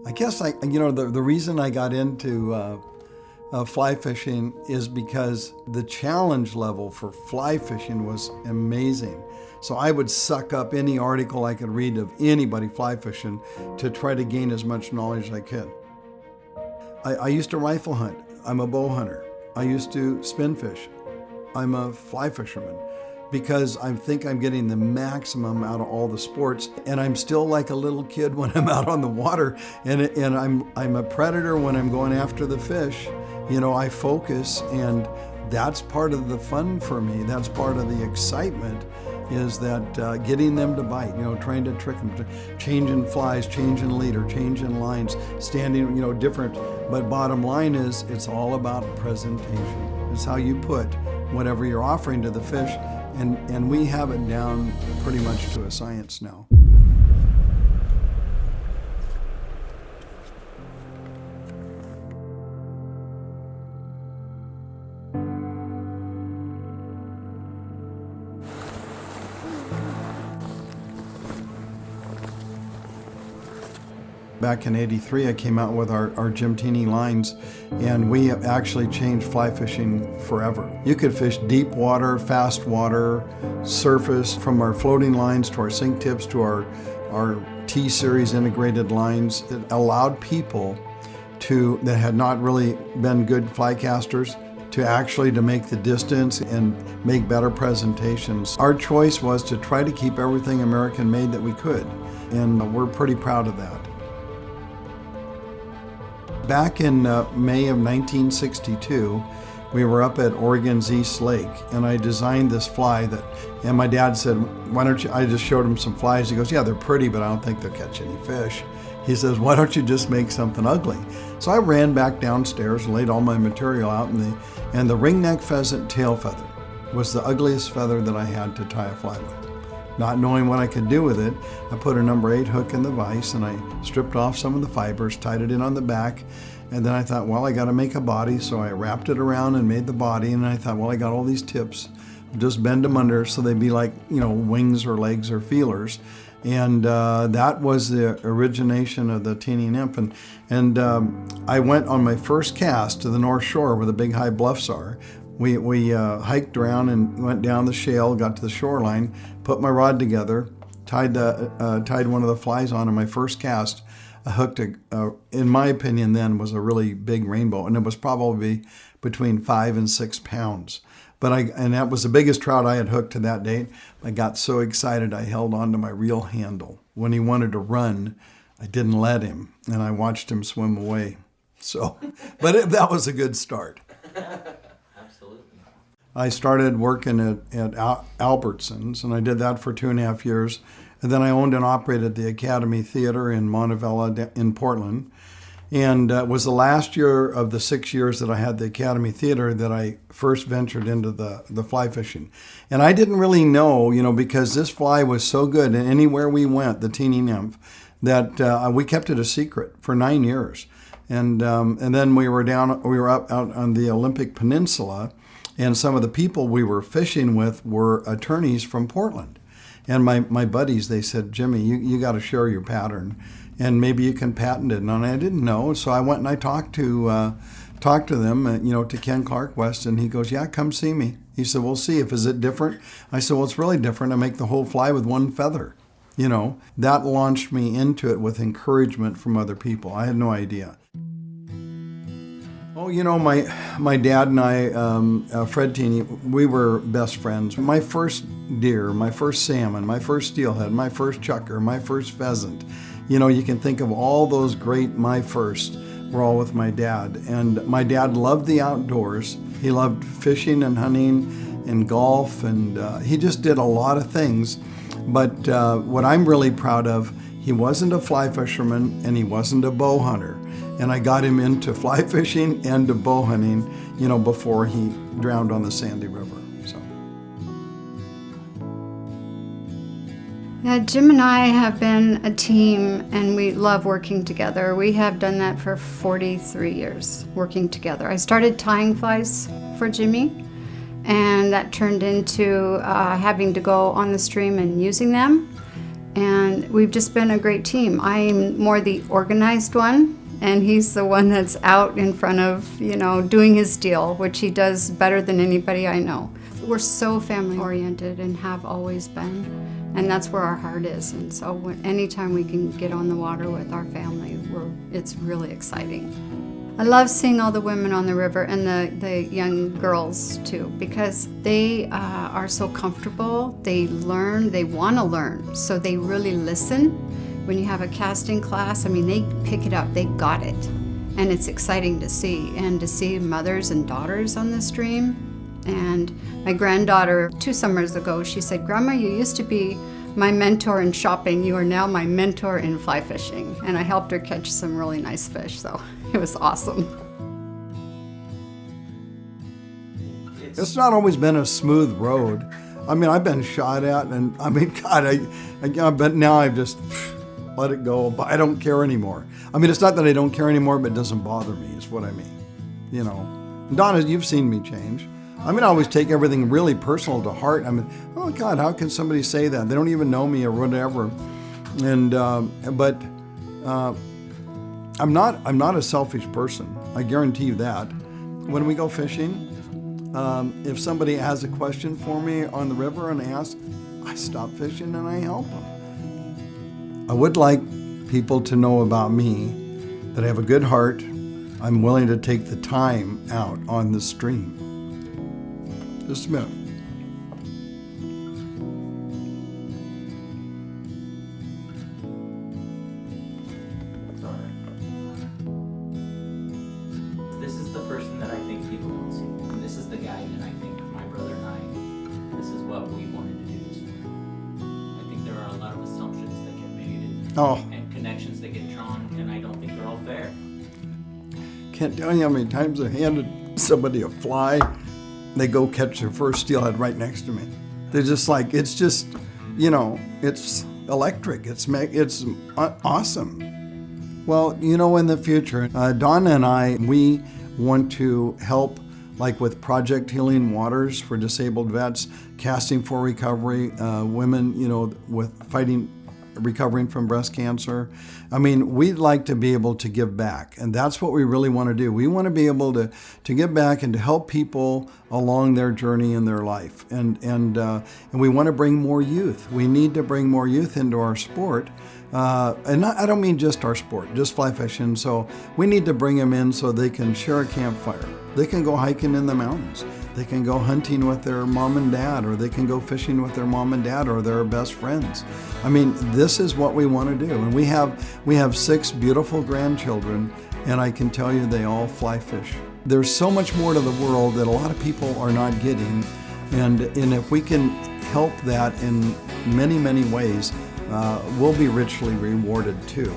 I guess the reason I got into fly fishing is because the challenge level for fly fishing was amazing. So I would suck up any article I could read of anybody fly fishing to try to gain as much knowledge as I could. I used to rifle hunt. I'm a bow hunter. I used to spin fish. I'm a fly fisherman because I think I'm getting the maximum out of all the sports, and I'm still like a little kid when I'm out on the water, and I'm a predator when I'm going after the fish. I focus, and that's part of the fun for me. That's part of the excitement, is that getting them to bite, trying to trick them, changing flies, changing leader, changing lines, standing, different. But bottom line is, it's all about presentation. It's how you put whatever you're offering to the fish, and we have it down pretty much to a science now. Back in '83, I came out with our Jim Teeny lines, and we actually changed fly fishing forever. You could fish deep water, fast water, surface, from our floating lines to our sink tips to our T-series integrated lines. It allowed people that had not really been good fly casters to make the distance and make better presentations. Our choice was to try to keep everything American made that we could, and we're pretty proud of that. Back in May of 1962, we were up at Oregon's East Lake, and I designed this fly and my dad said, why don't you, I just showed him some flies. He goes, yeah, they're pretty, but I don't think they'll catch any fish. He says, why don't you just make something ugly? So I ran back downstairs and laid all my material out, and the ringneck pheasant tail feather was the ugliest feather that I had to tie a fly with. Not knowing what I could do with it, I put a number 8 hook in the vise, and I stripped off some of the fibers, tied it in on the back, and then I thought, well, I got to make a body, so I wrapped it around and made the body, and I thought, well, I got all these tips, just bend them under so they'd be like, wings or legs or feelers. And that was the origination of the teeny nymph. And I went on my first cast to the North Shore where the big high bluffs are. We hiked around and went down the shale, got to the shoreline, put my rod together, tied one of the flies on, and my first cast, I hooked in my opinion then, was a really big rainbow, and it was probably between 5 and 6 pounds. And that was the biggest trout I had hooked to that date. I got so excited I held onto my reel handle. When he wanted to run, I didn't let him, and I watched him swim away. So, that was a good start. Absolutely. I started working at Albertsons, and I did that for 2.5 years. And then I owned and operated the Academy Theater in Montevilla in Portland. And it was the last year of the 6 years that I had the Academy Theater that I first ventured into the fly fishing. And I didn't really know, because this fly was so good, and anywhere we went, the teeny nymph, that we kept it a secret for 9 years. And then we were up out on the Olympic Peninsula, and some of the people we were fishing with were attorneys from Portland. And my buddies, they said, Jimmy, you got to share your pattern, and maybe you can patent it. And I didn't know, so I went and I talked to them, to Ken Clark West, and he goes, yeah, come see me. He said, we'll see. Is it different? I said, well, it's really different. I make the whole fly with one feather. That launched me into it with encouragement from other people. I had no idea. Oh, my dad and I, Fred Teeny, we were best friends. My first deer, my first salmon, my first steelhead, my first chucker, my first pheasant. You can think of all those great my first were all with my dad. And my dad loved the outdoors. He loved fishing and hunting and golf, and he just did a lot of things. But what I'm really proud of, he wasn't a fly fisherman and he wasn't a bow hunter. And I got him into fly fishing and to bow hunting, before he drowned on the Sandy River. So. Yeah, Jim and I have been a team, and we love working together. We have done that for 43 years, working together. I started tying flies for Jimmy, and that turned into having to go on the stream and using them. And we've just been a great team. I'm more the organized one, and he's the one that's out in front of, doing his deal, which he does better than anybody I know. We're so family oriented and have always been, and that's where our heart is. And so anytime we can get on the water with our family, it's really exciting. I love seeing all the women on the river and the young girls too, because they are so comfortable. They learn, they want to learn, so they really listen. When you have a casting class, they pick it up, they got it. And it's exciting to see, and to see mothers and daughters on the stream. And my granddaughter, 2 summers ago, she said, "Grandma, you used to be my mentor in shopping. You are now my mentor in fly fishing." And I helped her catch some really nice fish, so it was awesome. It's not always been a smooth road. I've been shot at, and but now I've just let it go. But I don't care anymore. It's not that I don't care anymore, but it doesn't bother me, is what I mean. And Donna, you've seen me change. I always take everything really personal to heart. Oh God, how can somebody say that? They don't even know me or whatever. And but I'm not a selfish person. I guarantee you that. When we go fishing, if somebody has a question for me on the river and asks, I stop fishing and I help them. I would like people to know about me, that I have a good heart. I'm willing to take the time out on the stream. Just a minute. Sorry. This is the person that I think people don't see. And this is the guy that I think my brother and I, this is what we wanted to do this for. I think there are a lot of assumptions that get made and connections that get drawn, and I don't think they're all fair. Can't tell you how many times I handed somebody a fly. They go catch their first steelhead right next to me. They're just like, it's electric. It's awesome. Well, in the future, Donna and I, we want to help, like with Project Healing Waters for disabled vets, Casting for Recovery, women, with recovering from breast cancer. We'd like to be able to give back, and that's what we really want to do. We want to be able to give back and to help people along their journey in their life, and we want to bring more youth. We need to bring more youth into our sport, I don't mean just our sport, just fly fishing. So we need to bring them in so they can share a campfire. They can go hiking in the mountains. They can go hunting with their mom and dad, or they can go fishing with their mom and dad, or their best friends. This is what we want to do. And we have 6 beautiful grandchildren, and I can tell you they all fly fish. There's so much more to the world that a lot of people are not getting, and if we can help that in many, many ways, we'll be richly rewarded too.